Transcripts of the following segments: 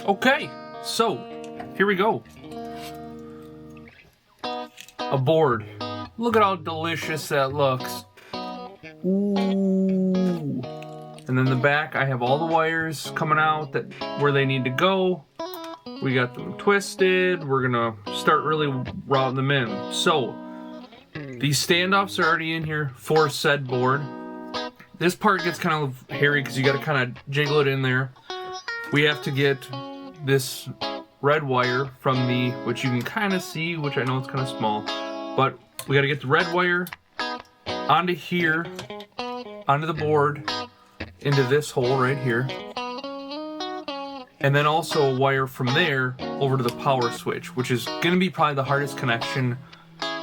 Okay, so here we go. A board. Look at how delicious that looks. Ooh. And then the back, I have all the wires coming out that where they need to go. We got them twisted. We're gonna start really routing them in. So these standoffs are already in here for said board. This part gets kind of hairy because you got to kind of jiggle it in there. We have to get this red wire from the, which you can kind of see, which I know it's kind of small, but we got to get the red wire onto here, onto the board, into this hole right here, and then also a wire from there over to the power switch, which is going to be probably the hardest connection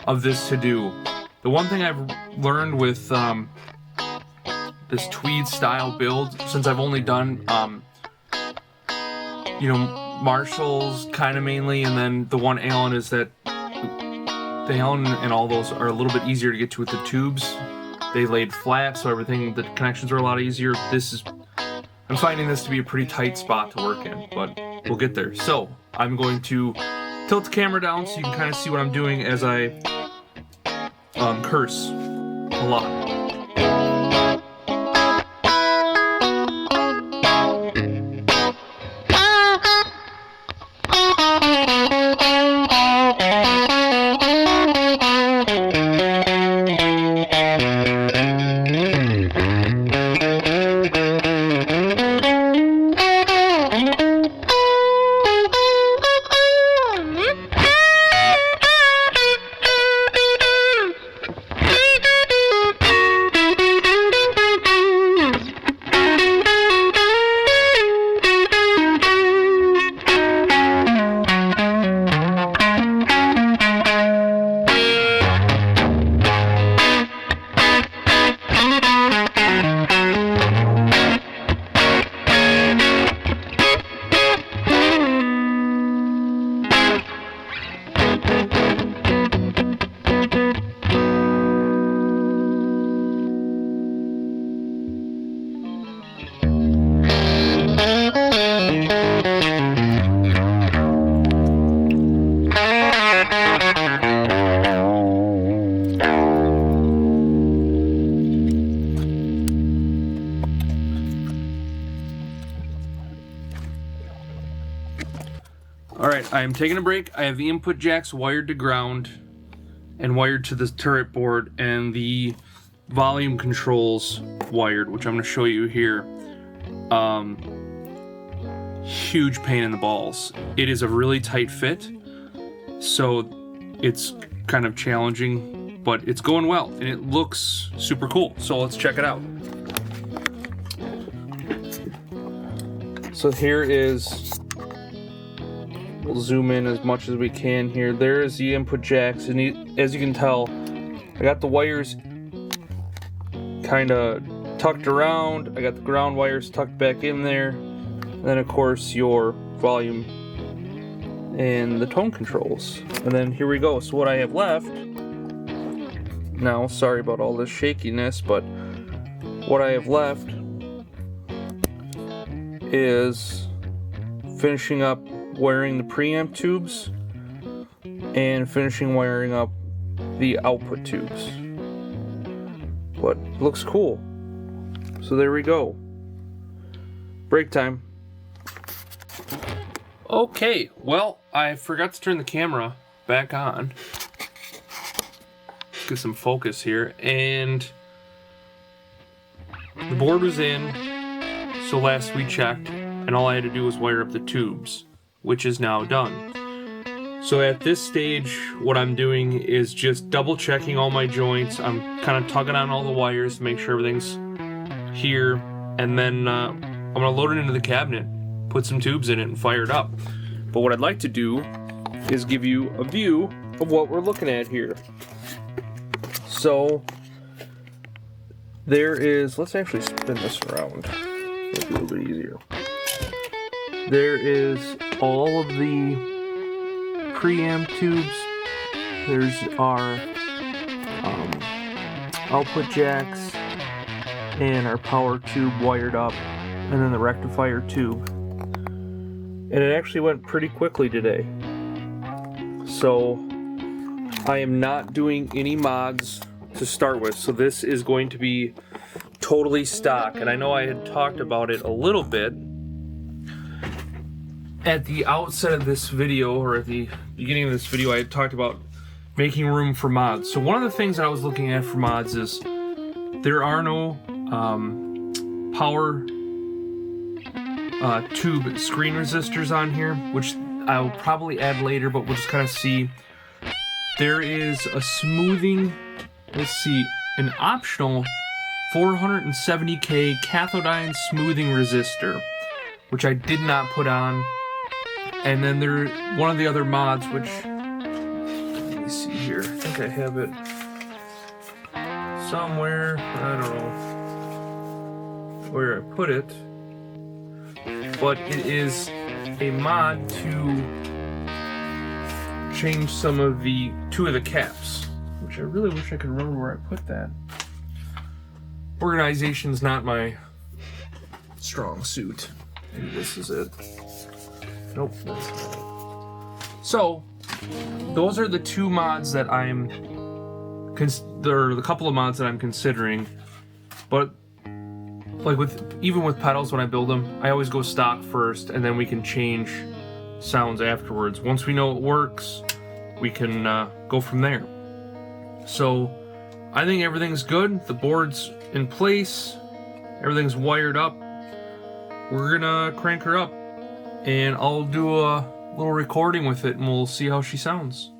of this to do. The one thing I've learned with this tweed style build, since I've only done Marshalls kind of mainly, and then the one Allen, is that the Allen and all those are a little bit easier to get to with the tubes. They laid flat, so everything, the connections are a lot easier. I'm finding this to be a pretty tight spot to work in, but we'll get there. So I'm going to tilt the camera down so you can kind of see what I'm doing as I curse a lot. Alright, I am taking a break. I have the input jacks wired to ground and wired to the turret board, and the volume controls wired, which I'm going to show you here. Huge pain in the balls. It is a really tight fit, so it's kind of challenging, but it's going well, and it looks super cool. So let's check it out. So here is... We'll zoom in as much as we can here. There is the input jacks, and as you can tell, I got the wires kind of tucked around. I got the ground wires tucked back in there. And then, of course, your volume and the tone controls. And then here we go. So what I have left now, sorry about all this shakiness, but what I have left is finishing up wiring the preamp tubes and finishing wiring up the output tubes. But it looks cool. So there we go. Break time. Okay, well, I forgot to turn the camera back on. Let's get some focus here. And the board was in, so last we checked, and all I had to do was wire up the tubes, which is now done. So at this stage, what I'm doing is just double checking all my joints. I'm kind of tugging on all the wires to make sure everything's here, and then I'm gonna load it into the cabinet, put some tubes in it, and fire it up. But what I'd like to do is give you a view of what we're looking at here. So there is, let's actually spin this around. It'll be a little bit easier. There is all of the preamp tubes. There's our output jacks and our power tube wired up, and then the rectifier tube. and it actually went pretty quickly today. So I am not doing any mods to start with, so this is going to be totally stock. And I know I had talked about it a little bit at the outset of this video, or at the beginning of this video. I had talked about making room for mods. So one of the things that I was looking at for mods is there are no power tube screen resistors on here, which I'll probably add later, but we'll just kind of see. There is a smoothing, let's see, an optional 470K cathodine smoothing resistor, which I did not put on. And then there, one of the other mods, which, let me see here, I think I have it somewhere, I don't know where I put it, but it is a mod to change some of the, two of the caps, which I really wish I could remember where I put that. Organization's not my strong suit. Maybe this is it. Nope, that's not it. So, those are the two mods that I'm, there are the couple of mods that I'm considering, but like even with pedals, when I build them, I always go stock first, and then we can change sounds afterwards. Once we know it works, we can go from there. So I think everything's good. The board's in place, everything's wired up. We're gonna crank her up, and I'll do a little recording with it, and we'll see how she sounds.